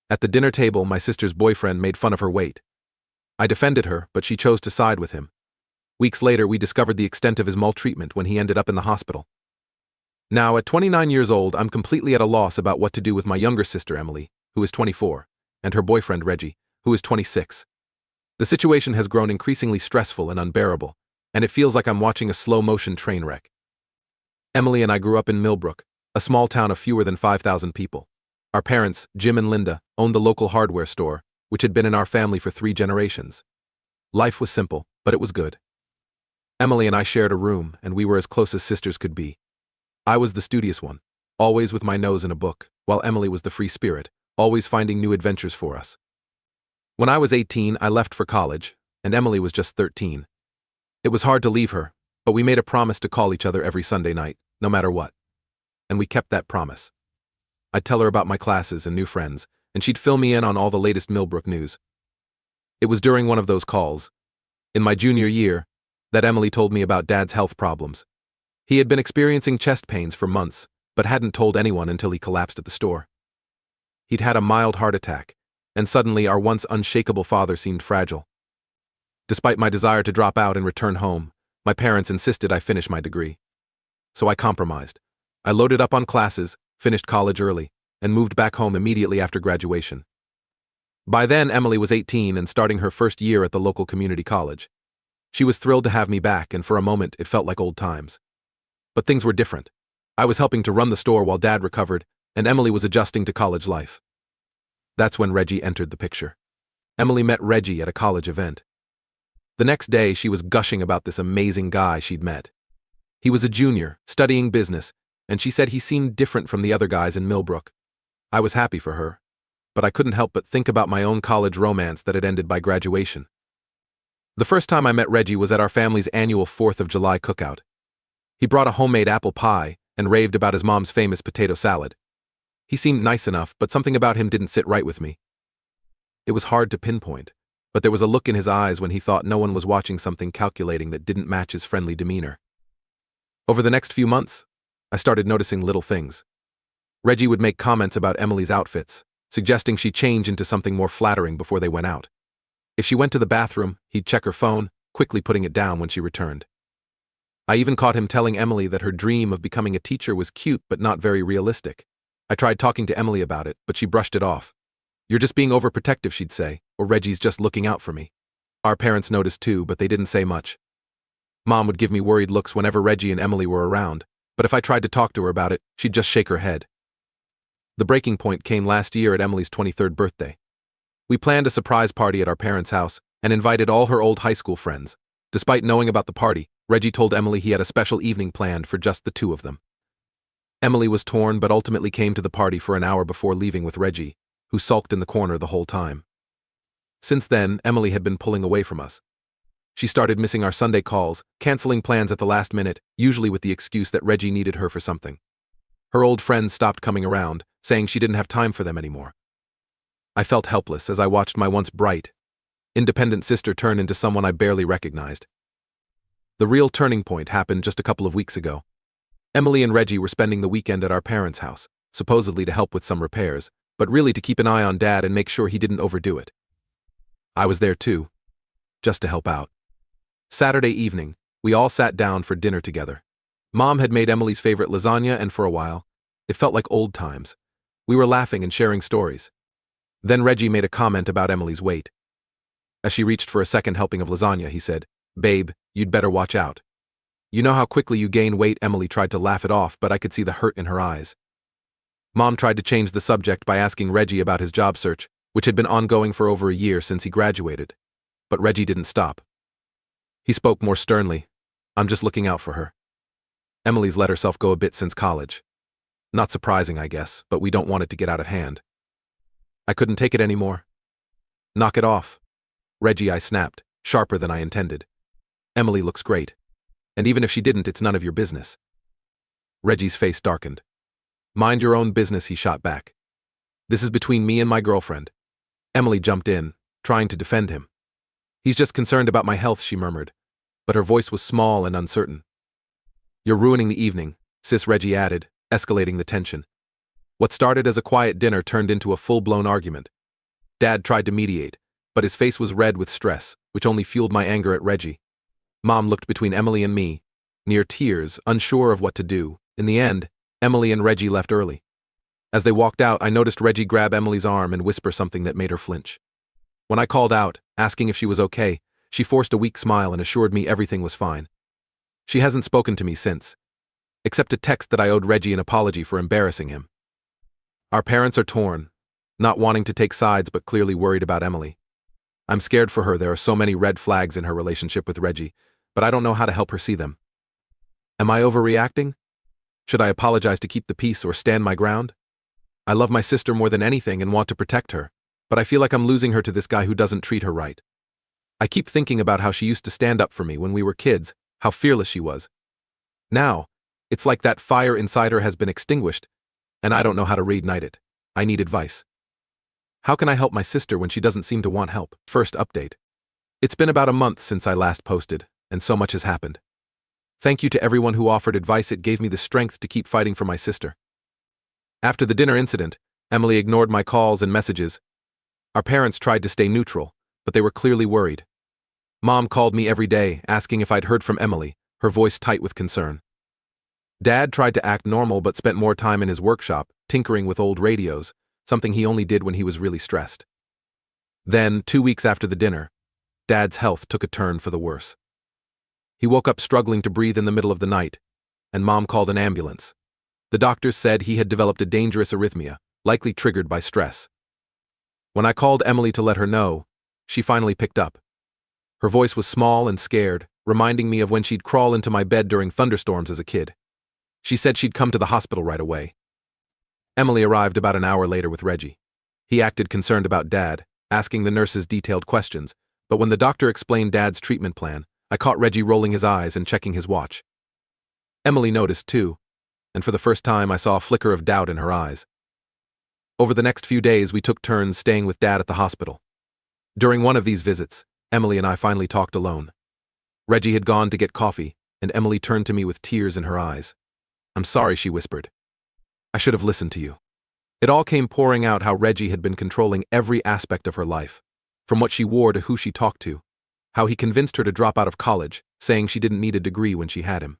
At the dinner table, my sister's boyfriend made fun of her weight. I defended her, but she chose to side with him. Weeks later, we discovered the extent of his maltreatment when he ended up in the hospital. Now, at 29 years old, I'm completely at a loss about what to do with my younger sister, Emily, who is 24, and her boyfriend, Reggie, who is 26. The situation has grown increasingly stressful and unbearable, and it feels like I'm watching a slow-motion train wreck. Emily and I grew up in Millbrook, a small town of fewer than 5,000 people. Our parents, Jim and Linda, owned the local hardware store, which had been in our family for 3 generations. Life was simple, but it was good. Emily and I shared a room, and we were as close as sisters could be. I was the studious one, always with my nose in a book, while Emily was the free spirit, always finding new adventures for us. When I was 18, I left for college, and Emily was just 13. It was hard to leave her, but we made a promise to call each other every Sunday night, no matter what. And we kept that promise. I'd tell her about my classes and new friends, and she'd fill me in on all the latest Millbrook news. It was during one of those calls, in my junior year, that Emily told me about Dad's health problems. He had been experiencing chest pains for months, but hadn't told anyone until he collapsed at the store. He'd had a mild heart attack, and suddenly our once unshakable father seemed fragile. Despite my desire to drop out and return home, my parents insisted I finish my degree. So I compromised. I loaded up on classes, finished college early, and moved back home immediately after graduation. By then, Emily was 18 and starting her first year at the local community college. She was thrilled to have me back, and for a moment it felt like old times. But things were different. I was helping to run the store while Dad recovered, and Emily was adjusting to college life. That's when Reggie entered the picture. Emily met Reggie at a college event. The next day, she was gushing about this amazing guy she'd met. He was a junior, studying business, and she said he seemed different from the other guys in Millbrook. I was happy for her, but I couldn't help but think about my own college romance that had ended by graduation. The first time I met Reggie was at our family's annual 4th of July cookout. He brought a homemade apple pie and raved about his mom's famous potato salad. He seemed nice enough, but something about him didn't sit right with me. It was hard to pinpoint, but there was a look in his eyes when he thought no one was watching, something calculating that didn't match his friendly demeanor. Over the next few months, I started noticing little things. Reggie would make comments about Emily's outfits, suggesting she change into something more flattering before they went out. If she went to the bathroom, he'd check her phone, quickly putting it down when she returned. I even caught him telling Emily that her dream of becoming a teacher was cute but not very realistic. I tried talking to Emily about it, but she brushed it off. "You're just being overprotective," she'd say, or "Reggie's just looking out for me." Our parents noticed too, but they didn't say much. Mom would give me worried looks whenever Reggie and Emily were around, but if I tried to talk to her about it, she'd just shake her head. The breaking point came last year at Emily's 23rd birthday. We planned a surprise party at our parents' house and invited all her old high school friends. Despite knowing about the party, Reggie told Emily he had a special evening planned for just the two of them. Emily was torn but ultimately came to the party for an hour before leaving with Reggie, who sulked in the corner the whole time. Since then, Emily had been pulling away from us. She started missing our Sunday calls, canceling plans at the last minute, usually with the excuse that Reggie needed her for something. Her old friends stopped coming around, saying she didn't have time for them anymore. I felt helpless as I watched my once bright, independent sister turn into someone I barely recognized. The real turning point happened just a couple of weeks ago. Emily and Reggie were spending the weekend at our parents' house, supposedly to help with some repairs, but really to keep an eye on Dad and make sure he didn't overdo it. I was there too, just to help out. Saturday evening, we all sat down for dinner together. Mom had made Emily's favorite lasagna, and for a while, it felt like old times. We were laughing and sharing stories. Then Reggie made a comment about Emily's weight. As she reached for a second helping of lasagna, he said, "Babe, you'd better watch out. You know how quickly you gain weight." Emily tried to laugh it off, but I could see the hurt in her eyes. Mom tried to change the subject by asking Reggie about his job search, which had been ongoing for over a year since he graduated. But Reggie didn't stop. He spoke more sternly. "I'm just looking out for her. Emily's let herself go a bit since college. Not surprising, I guess, but we don't want it to get out of hand." I couldn't take it anymore. "Knock it off, Reggie," I snapped, sharper than I intended. "Emily looks great. And even if she didn't, it's none of your business." Reggie's face darkened. "Mind your own business," he shot back. "This is between me and my girlfriend." Emily jumped in, trying to defend him. "He's just concerned about my health," she murmured, but her voice was small and uncertain. "You're ruining the evening," sis, Reggie added, escalating the tension. What started as a quiet dinner turned into a full-blown argument. Dad tried to mediate, but his face was red with stress, which only fueled my anger at Reggie. Mom looked between Emily and me, near tears, unsure of what to do. In the end, Emily and Reggie left early. As they walked out, I noticed Reggie grab Emily's arm and whisper something that made her flinch. When I called out, asking if she was okay, she forced a weak smile and assured me everything was fine. She hasn't spoken to me since, except a text that I owed Reggie an apology for embarrassing him. Our parents are torn, not wanting to take sides but clearly worried about Emily. I'm scared for her. There are so many red flags in her relationship with Reggie, but I don't know how to help her see them. Am I overreacting? Should I apologize to keep the peace or stand my ground? I love my sister more than anything and want to protect her, but I feel like I'm losing her to this guy who doesn't treat her right. I keep thinking about how she used to stand up for me when we were kids, how fearless she was. Now, it's like that fire inside her has been extinguished, and I don't know how to reignite it. I need advice. How can I help my sister when she doesn't seem to want help? First update. It's been about a month since I last posted, and so much has happened. Thank you to everyone who offered advice. It gave me the strength to keep fighting for my sister. After the dinner incident, Emily ignored my calls and messages. Our parents tried to stay neutral, but they were clearly worried. Mom called me every day, asking if I'd heard from Emily, her voice tight with concern. Dad tried to act normal but spent more time in his workshop, tinkering with old radios, something he only did when he was really stressed. Then, 2 weeks after the dinner, Dad's health took a turn for the worse. He woke up struggling to breathe in the middle of the night, and Mom called an ambulance. The doctors said he had developed a dangerous arrhythmia, likely triggered by stress. When I called Emily to let her know, she finally picked up. Her voice was small and scared, reminding me of when she'd crawl into my bed during thunderstorms as a kid. She said she'd come to the hospital right away. Emily arrived about an hour later with Reggie. He acted concerned about Dad, asking the nurses detailed questions, but when the doctor explained Dad's treatment plan, I caught Reggie rolling his eyes and checking his watch. Emily noticed too, and for the first time I saw a flicker of doubt in her eyes. Over the next few days, we took turns staying with Dad at the hospital. During one of these visits, Emily and I finally talked alone. Reggie had gone to get coffee, and Emily turned to me with tears in her eyes. "I'm sorry," she whispered. "I should have listened to you." It all came pouring out how Reggie had been controlling every aspect of her life, from what she wore to who she talked to, how he convinced her to drop out of college, saying she didn't need a degree when she had him,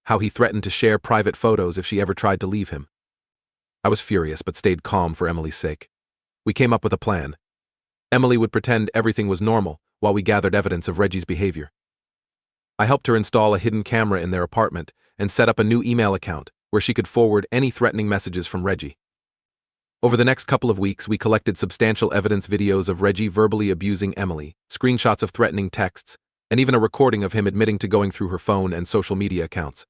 how he threatened to share private photos if she ever tried to leave him. I was furious but stayed calm for Emily's sake. We came up with a plan. Emily would pretend everything was normal while we gathered evidence of Reggie's behavior. I helped her install a hidden camera in their apartment and set up a new email account where she could forward any threatening messages from Reggie. Over the next couple of weeks, we collected substantial evidence: videos of Reggie verbally abusing Emily, screenshots of threatening texts, and even a recording of him admitting to going through her phone and social media accounts.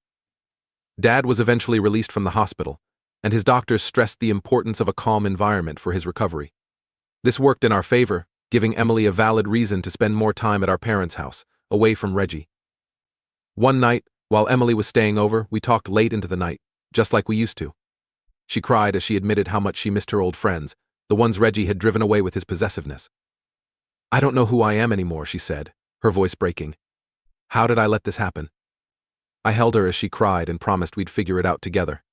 Dad was eventually released from the hospital, and his doctors stressed the importance of a calm environment for his recovery. This worked in our favor, giving Emily a valid reason to spend more time at our parents' house, away from Reggie. One night, while Emily was staying over, we talked late into the night, just like we used to. She cried as she admitted how much she missed her old friends, the ones Reggie had driven away with his possessiveness. "I don't know who I am anymore," she said, her voice breaking. "How did I let this happen?" I held her as she cried and promised we'd figure it out together.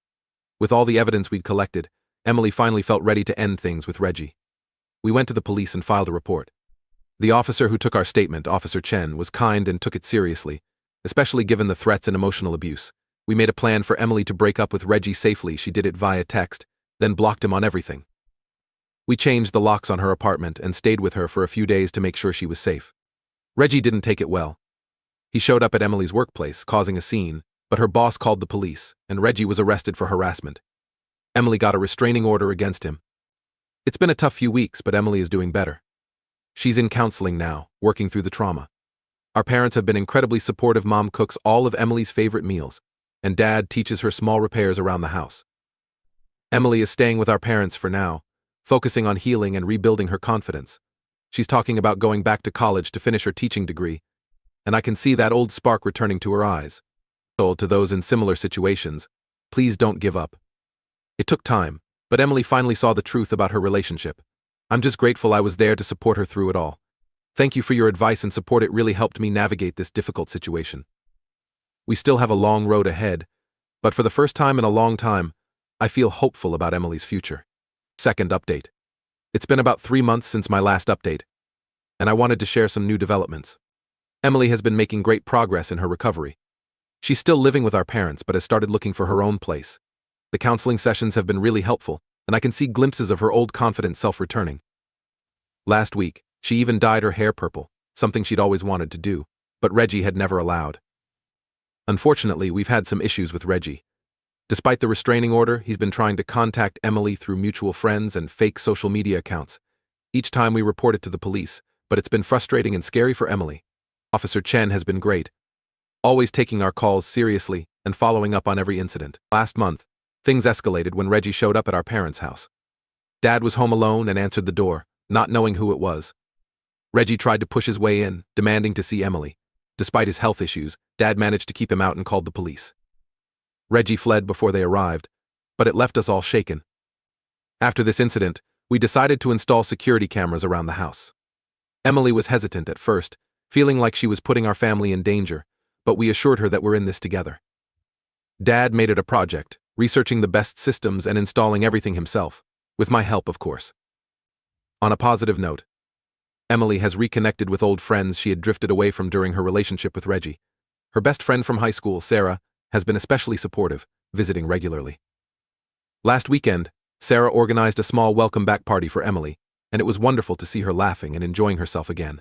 With all the evidence we'd collected, Emily finally felt ready to end things with Reggie. We went to the police and filed a report. The officer who took our statement, Officer Chen, was kind and took it seriously, especially given the threats and emotional abuse. We made a plan for Emily to break up with Reggie safely. She did it via text, then blocked him on everything. We changed the locks on her apartment and stayed with her for a few days to make sure she was safe. Reggie didn't take it well. He showed up at Emily's workplace, causing a scene, but her boss called the police, and Reggie was arrested for harassment. Emily got a restraining order against him. It's been a tough few weeks, but Emily is doing better. She's in counseling now, working through the trauma. Our parents have been incredibly supportive. Mom cooks all of Emily's favorite meals, and Dad teaches her small repairs around the house. Emily is staying with our parents for now, focusing on healing and rebuilding her confidence. She's talking about going back to college to finish her teaching degree, and I can see that old spark returning to her eyes. To those in similar situations, please don't give up. It took time, but Emily finally saw the truth about her relationship. I'm just grateful I was there to support her through it all. Thank you for your advice and support. It really helped me navigate this difficult situation. We still have a long road ahead, but for the first time in a long time, I feel hopeful about Emily's future. Second update. It's been about 3 months since my last update, and I wanted to share some new developments. Emily has been making great progress in her recovery. She's still living with our parents but has started looking for her own place. The counseling sessions have been really helpful, and I can see glimpses of her old confident self returning. Last week, she even dyed her hair purple, something she'd always wanted to do, but Reggie had never allowed. Unfortunately, we've had some issues with Reggie. Despite the restraining order, he's been trying to contact Emily through mutual friends and fake social media accounts. Each time we report it to the police, but it's been frustrating and scary for Emily. Officer Chen has been great, always taking our calls seriously and following up on every incident. Last month, things escalated when Reggie showed up at our parents' house. Dad was home alone and answered the door, not knowing who it was. Reggie tried to push his way in, demanding to see Emily. Despite his health issues, Dad managed to keep him out and called the police. Reggie fled before they arrived, but it left us all shaken. After this incident, we decided to install security cameras around the house. Emily was hesitant at first, feeling like she was putting our family in danger, but we assured her that we're in this together. Dad made it a project, researching the best systems and installing everything himself, with my help, of course. On a positive note, Emily has reconnected with old friends she had drifted away from during her relationship with Reggie. Her best friend from high school, Sarah, has been especially supportive, visiting regularly. Last weekend, Sarah organized a small welcome-back party for Emily, and it was wonderful to see her laughing and enjoying herself again.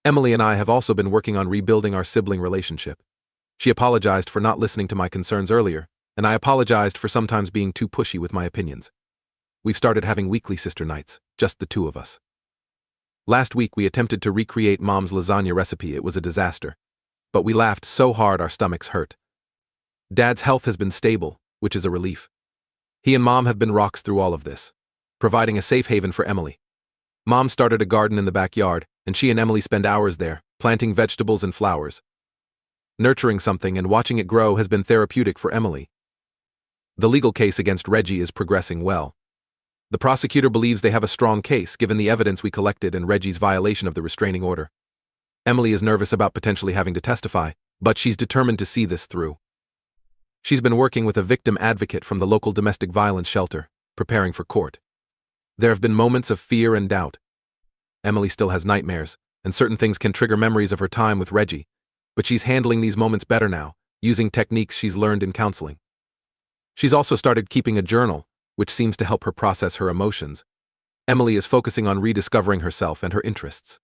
Emily and I have also been working on rebuilding our sibling relationship. She apologized for not listening to my concerns earlier, and I apologized for sometimes being too pushy with my opinions. We've started having weekly sister nights, just the two of us. Last week we attempted to recreate Mom's lasagna recipe. It was a disaster, but we laughed so hard our stomachs hurt. Dad's health has been stable, which is a relief. He and Mom have been rocks through all of this, providing a safe haven for Emily. Mom started a garden in the backyard, and she and Emily spend hours there, planting vegetables and flowers. Nurturing something and watching it grow has been therapeutic for Emily. The legal case against Reggie is progressing well. The prosecutor believes they have a strong case given the evidence we collected and Reggie's violation of the restraining order. Emily is nervous about potentially having to testify, but she's determined to see this through. She's been working with a victim advocate from the local domestic violence shelter, preparing for court. There have been moments of fear and doubt. Emily still has nightmares, and certain things can trigger memories of her time with Reggie, but she's handling these moments better now, using techniques she's learned in counseling. She's also started keeping a journal, which seems to help her process her emotions. Emily is focusing on rediscovering herself and her interests.